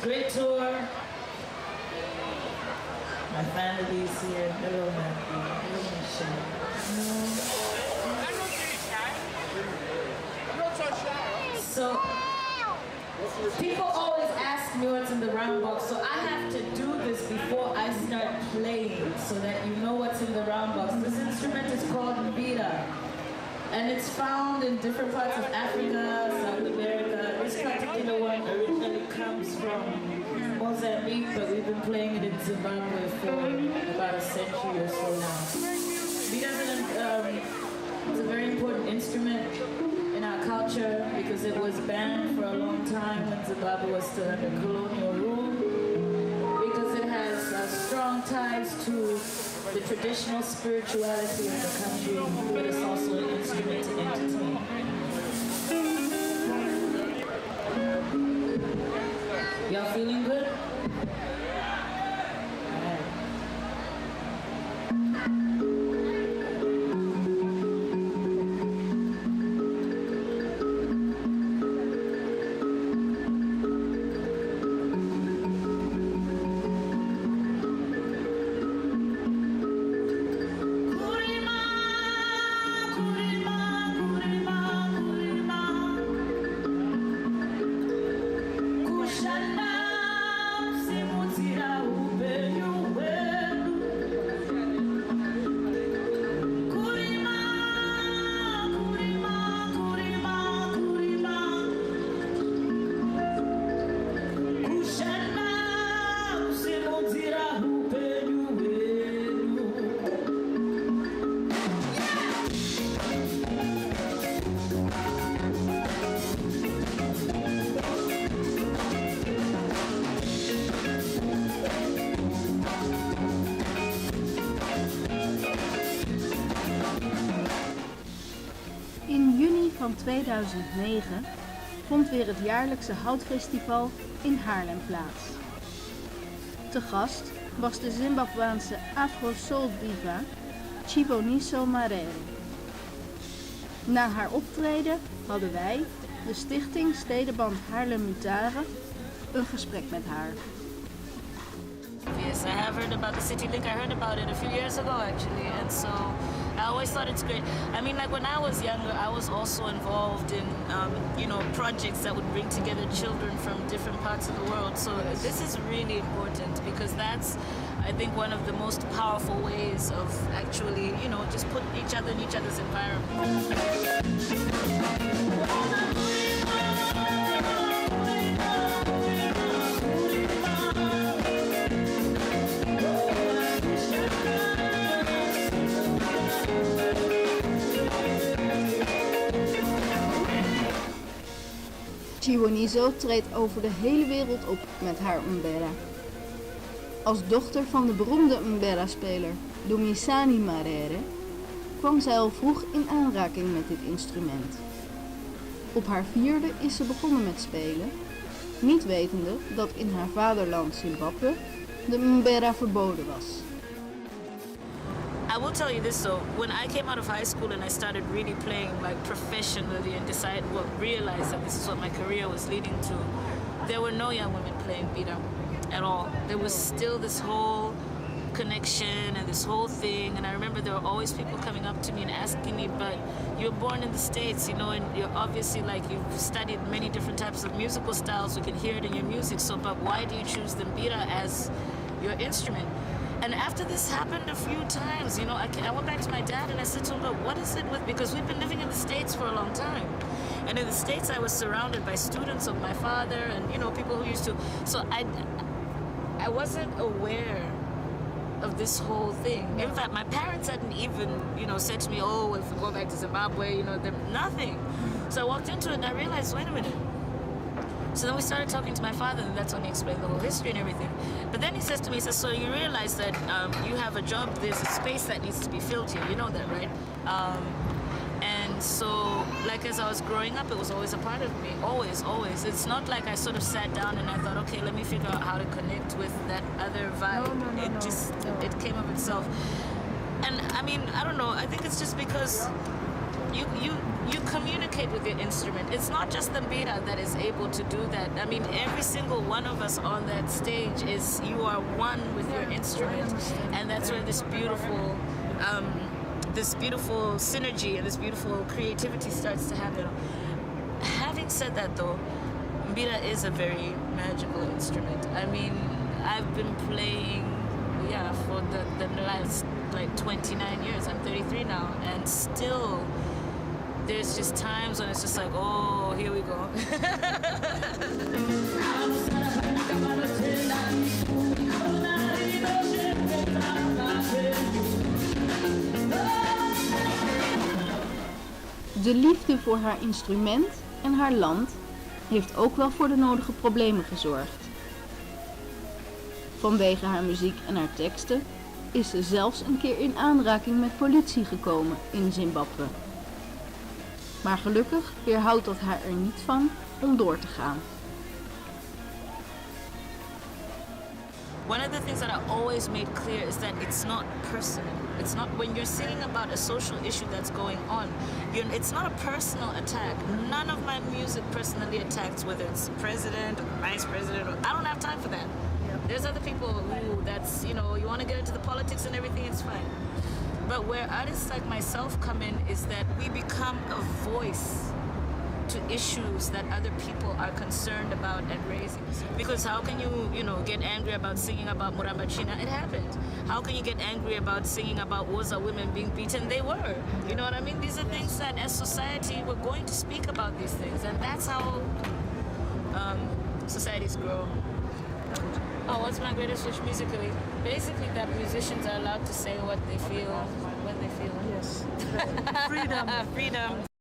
great tour. My family is here. Hello, Matthew. Hello, Michelle. So, people always ask me what's in the round box, so I have to do this before I start playing so that you know what's in the round box. This instrument is called mbira, and it's found in different parts of Africa, South America. This particular one originally comes from Mozambique, but we've been playing it in Zimbabwe for about a century or so now. Mbira is a very important instrument in our culture because it was banned for a long time when Zimbabwe was still under colonial rule, because it has strong ties to the traditional spirituality of the country, but it's also an instrument to entertain. Y'all feeling good? In juni van 2009 vond weer het jaarlijkse Houtfestival in Haarlem plaats. Te gast was de Zimbabwaanse Afro-Soul diva Chiwoniso Maraire. Na haar optreden hadden wij, de Stichting Stedenband Haarlem-Mutare, een gesprek met haar. Yes, I have heard about the City Link. I heard about it a few years ago actually, and so I always thought it's great. I mean, like when I was younger, I was also involved in, projects that would bring together children from different parts of the world. So this is really important because that's, I think, one of the most powerful ways of actually, just put each other in each other's environment. Chiwoniso treedt over de hele wereld op met haar mbera. Als dochter van de beroemde mbera-speler Chiwoniso Maraire kwam zij al vroeg in aanraking met dit instrument. Op haar 4e is ze begonnen met spelen, niet wetende dat in haar vaderland Zimbabwe de mbera verboden was. I will tell you this though, when I came out of high school and I started really playing like professionally and realized that this is what my career was leading to, there were no young women playing mbira at all. There was still this whole connection and this whole thing, and I remember there were always people coming up to me and asking me, but you're born in the States, and you're obviously you've studied many different types of musical styles, we can hear it in your music, so but why do you choose the mbira as your instrument? And after this happened a few times, I went back to my dad and I said to him, but what is it with, because we've been living in the States for a long time. And in the States I was surrounded by students of my father and, people who used to, so I wasn't aware of this whole thing. In fact, my parents hadn't even, said to me, oh, if we go back to Zimbabwe, nothing. So I walked into it and I realized, wait a minute. So then we started talking to my father, and that's when he explained the whole history and everything. But then he says to me, so you realize that you have a job, there's a space that needs to be filled here, you know that, right? And so, as I was growing up, it was always a part of me, always. It's not like I sort of sat down and I thought, okay, let me figure out how to connect with that other vibe. No. It came of itself. And I mean, I don't know, I think it's just because you communicate with your instrument. It's not just the bira that is able to do that. I mean, every single one of us on that stage you are one with your instrument, and that's where this beautiful synergy and this beautiful creativity starts to happen. Having said that, though, bira is a very magical instrument. I mean, I've been playing, for the last 29 years. I'm 33 now, and still there's just times when it's just like, oh, here we go. De liefde voor haar instrument en haar land heeft ook wel voor de nodige problemen gezorgd. Vanwege haar muziek en haar teksten is ze zelfs een keer in aanraking met politie gekomen in Zimbabwe. Maar gelukkig weerhoudt dat haar er niet van om door te gaan. One of the things that I always made clear is that it's not personal. It's not when you're singing about a social issue that's going on. It's not a personal attack. None of my music personally attacks, whether it's president or vice president. I don't have time for that. There's other people who you want to get into the politics and everything, it's fine. But where artists like myself come in is that we become a voice to issues that other people are concerned about and raising. Because how can you get angry about singing about Murambachina? It happened. How can you get angry about singing about Woza women being beaten? They were. You know what I mean? These are things that as society we're going to speak about these things, and that's how societies grow. Oh, what's my greatest wish musically? Basically that musicians are allowed to say what they feel when they feel it. Yes. Freedom. Freedom.